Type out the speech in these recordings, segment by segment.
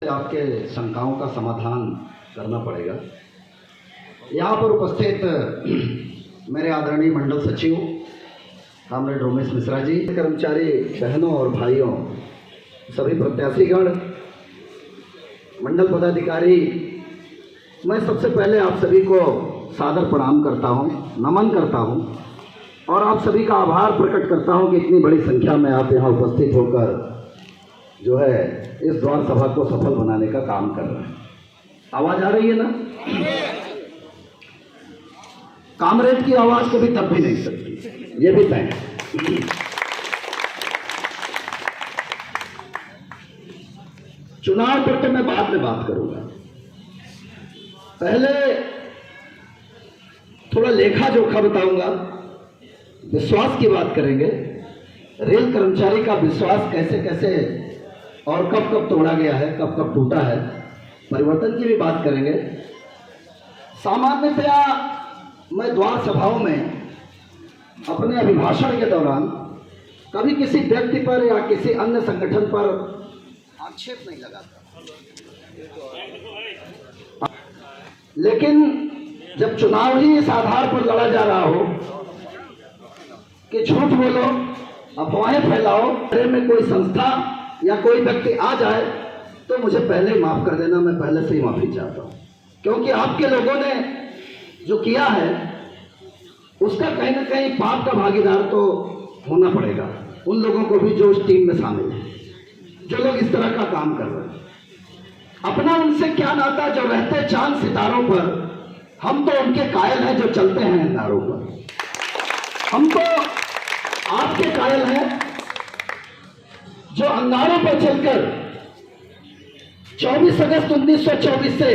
आपके शंकाओं का समाधान करना पड़ेगा। यहाँ पर उपस्थित मेरे आदरणीय मंडल सचिव कॉमरेड रोमेश मिश्रा जी, कर्मचारी बहनों और भाइयों, सभी प्रत्याशीगण, मंडल पदाधिकारी, मैं सबसे पहले आप सभी को सादर प्रणाम करता हूँ, नमन करता हूँ और आप सभी का आभार प्रकट करता हूँ कि इतनी बड़ी संख्या में आप यहाँ उपस्थित होकर जो है इस द्वार सभा को सफल बनाने का काम कर रहे हैं। आवाज आ रही है ना? कामरेड की आवाज कभी दब भी नहीं सकती, ये भी तय है। चुनाव पर तो मैं बाद में बात करूंगा, पहले थोड़ा लेखा जोखा बताऊंगा, विश्वास की बात करेंगे। रेल कर्मचारी का विश्वास कैसे कैसे और कब कब तोड़ा गया है, कब कब टूटा है, परिवर्तन की भी बात करेंगे। सामान्यतया मैं द्वार सभाओं में अपने अभिभाषण के दौरान कभी किसी व्यक्ति पर या किसी अन्य संगठन पर आक्षेप नहीं लगाता, लेकिन जब चुनाव ही इस आधार पर लड़ा जा रहा हो कि झूठ बोलो, अफवाहें फैलाओ, अरे में कोई संस्था या कोई व्यक्ति आ जाए तो मुझे पहले ही माफ कर देना, मैं पहले से ही माफी चाहता हूं, क्योंकि आपके लोगों ने जो किया है उसका कहीं ना कहीं पाप का भागीदार तो होना पड़ेगा उन लोगों को भी जो उस टीम में शामिल है, जो लोग इस तरह का काम कर रहे हैं। अपना उनसे क्या नाता, जो रहते चांद सितारों पर, हम तो उनके कायल हैं जो चलते हैं अंगारों पर। हम तो आपके कायल हैं जो अंगारों पर चलकर 24 अगस्त 1924 से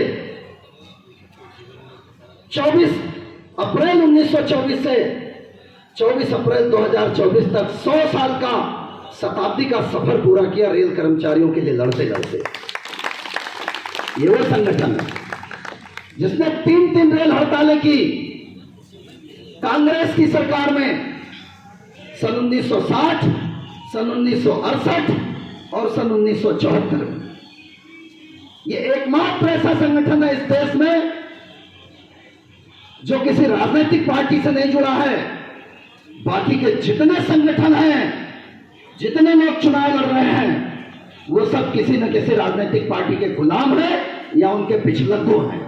24 अप्रैल 1924 से 24 अप्रैल 2024 तक 100 साल का शताब्दी का सफर पूरा किया रेल कर्मचारियों के लिए लड़ते लड़ते। ये वो संगठन है जिसने 3 रेल हड़तालें की कांग्रेस की सरकार में, सन 1960, सन 1968 और सन 1974 में। ये एकमात्र ऐसा संगठन है इस देश में जो किसी राजनीतिक पार्टी से नहीं जुड़ा है। बाकी के जितने संगठन हैं, जितने लोग चुनाव लड़ रहे हैं, वो सब किसी न किसी राजनीतिक पार्टी के गुलाम हैं या उनके पिछलग्गू हैं।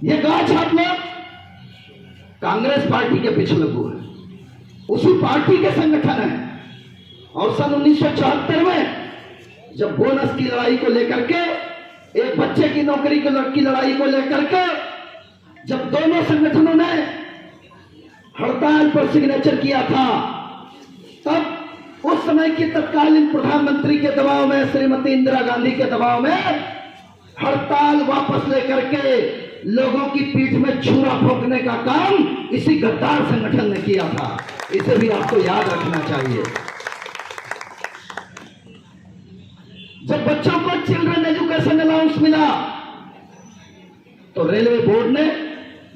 ये गांच आप लोग कांग्रेस पार्टी के पिछलग्गू हैं, उसी पार्टी के संगठन हैं। और सन 1974 में जब बोनस की लड़ाई को लेकर के, एक बच्चे की नौकरी की लड़ाई को लेकर के, जब दोनों संगठनों ने हड़ताल पर सिग्नेचर किया था, तब उस समय की तत्कालीन प्रधानमंत्री के दबाव में, श्रीमती इंदिरा गांधी के दबाव में, हड़ताल वापस लेकर के लोगों की पीठ में छुरा ठोकने का काम इसी गद्दार संगठन ने किया था। इसे भी आपको याद रखना चाहिए। जब बच्चों को चिल्ड्रन एजुकेशन अलाउंस मिला तो रेलवे बोर्ड ने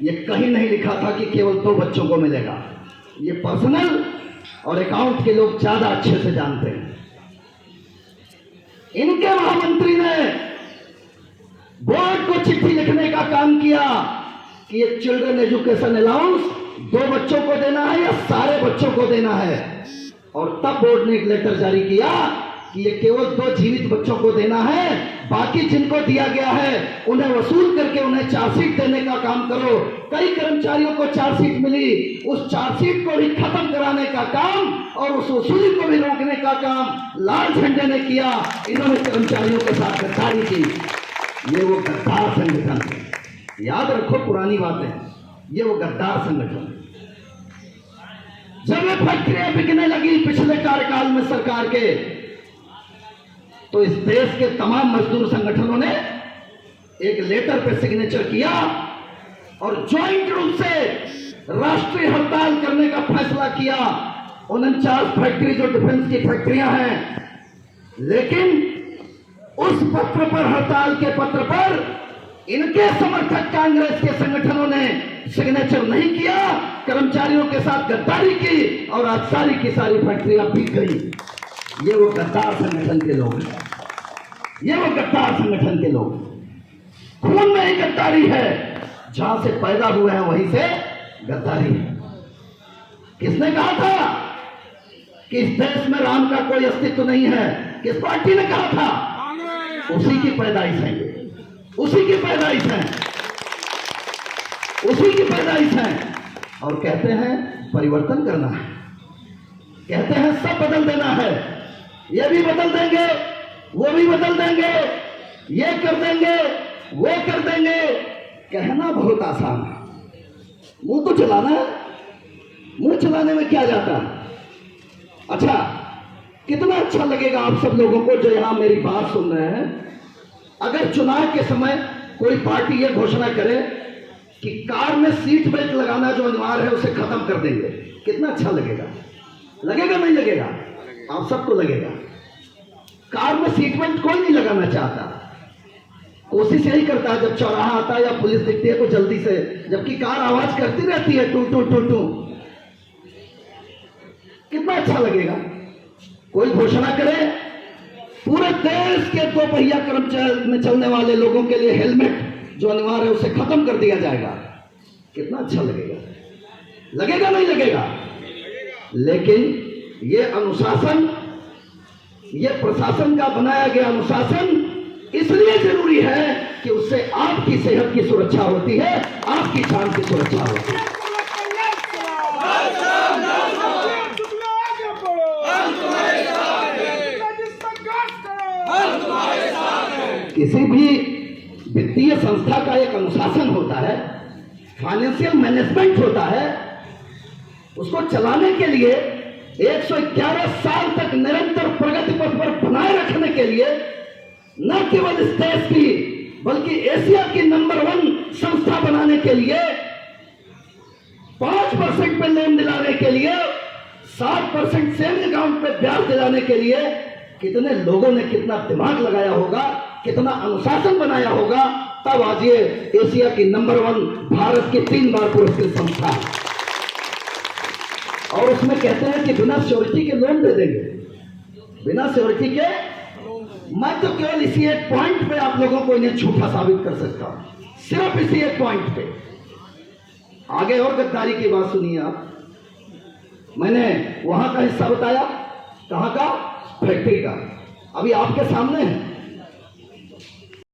ये कहीं नहीं लिखा था कि केवल 2 बच्चों को मिलेगा। ये पर्सनल और अकाउंट के लोग ज्यादा अच्छे से जानते हैं। इनके महामंत्री ने बोर्ड को चिट्ठी लिखने का काम किया कि ये चिल्ड्रन एजुकेशन अलाउंस 2 बच्चों को देना है या सारे बच्चों को देना है। और तब बोर्ड ने एक लेटर जारी किया कि ये केवल 2 जीवित बच्चों को देना है, बाकी जिनको दिया गया है उन्हें वसूल करके उन्हें चार्जशीट देने का काम करो। कई कर्मचारियों को चार्जशीट मिली, उस चार्जशीट को भी खत्म कराने का काम और उस वसूली को भी रोकने का काम लाल झंडे ने किया। इन्होंने कर्मचारियों के साथ गद्दारी की। ये वो गद्दार संगठन है, याद रखो पुरानी बातें, ये वो गद्दार संगठन। जब ये फैक्ट्रियां बिकने लगी पिछले कार्यकाल में सरकार के, तो इस देश के तमाम मजदूर संगठनों ने एक लेटर पे सिग्नेचर किया और ज्वाइंट रूप से राष्ट्रीय हड़ताल करने का फैसला किया। 49 फैक्ट्री जो डिफेंस की फैक्ट्रियां हैं, लेकिन उस पत्र पर, हड़ताल के पत्र पर, इनके समर्थक कांग्रेस के संगठनों ने सिग्नेचर नहीं किया, कर्मचारियों के साथ गद्दारी की और आज सारी की सारी फैक्ट्रियां बिक गई। ये वो गद्दार संगठन के लोग हैं, ये वो गद्दार संगठन के लोग। खून में ही गद्दारी है, जहां से पैदा हुए हैं वहीं से गद्दारी है। किसने कहा था कि इस देश में राम का कोई अस्तित्व नहीं है? किस पार्टी ने कहा था? उसी की पैदाइश है, उसी की पैदाइश है, उसी की पैदाइश है। और कहते हैं परिवर्तन करना है, कहते हैं सब बदल देना है, ये भी बदल देंगे, वो भी बदल देंगे, ये कर देंगे, वो कर देंगे। कहना बहुत आसान है, मुंह तो चलाना है। मुंह चलाने में क्या जाता है? अच्छा, कितना अच्छा लगेगा आप सब लोगों को जो यहां मेरी बात सुन रहे हैं, अगर चुनाव के समय कोई पार्टी ये घोषणा करे कि कार में सीट बेल्ट लगाना जो अनिवार्य है उसे खत्म कर देंगे। कितना अच्छा लगेगा? लगेगा नहीं लगेगा? आप सबको लगेगा। कार में सीट बेल्ट कोई नहीं लगाना चाहता, कोशिश यही करता है जब चौराहा आता है या पुलिस दिखती है तो जल्दी से, जबकि कार आवाज करती रहती है टू टू टू टू। कितना अच्छा लगेगा कोई घोषणा करे पूरे देश के 2 पहिया कर्मचारी में चलने वाले लोगों के लिए हेलमेट जो अनिवार्य है उसे खत्म कर दिया जाएगा। कितना अच्छा लगेगा? लगेगा नहीं लगेगा? लेकिन ये अनुशासन, ये प्रशासन का बनाया गया अनुशासन इसलिए जरूरी है कि उससे आपकी सेहत की सुरक्षा होती है, आपकी जान की सुरक्षा होती है। किसी भी वित्तीय संस्था का एक अनुशासन होता है, फाइनेंशियल मैनेजमेंट होता है। उसको चलाने के लिए 111 साल तक निरंतर प्रगति पथ पर बनाए रखने के लिए न केवल इस देश की बल्कि एशिया की नंबर 1 संस्था बनाने के लिए, 5% पे लोन दिलाने के लिए, 7% सेविंग अकाउंट पे ब्याज दिलाने के लिए कितने लोगों ने कितना दिमाग लगाया होगा, कितना अनुशासन बनाया होगा, तब आज ये एशिया की नंबर 1 भारत की 3 बार पुरस्कृत संस्था है। और उसमें कहते हैं कि बिना श्योरिटी के लोन दे देंगे, बिना श्योरिटी के। मैं तो केवल इसी एक पॉइंट पे आप लोगों को इन्हें झूठा साबित कर सकता हूं, सिर्फ इसी एक पॉइंट पे। आगे और गद्दारी की बात सुनिए आप। मैंने वहां का हिस्सा बताया, कहां का? फैक्ट्री का। अभी आपके सामने है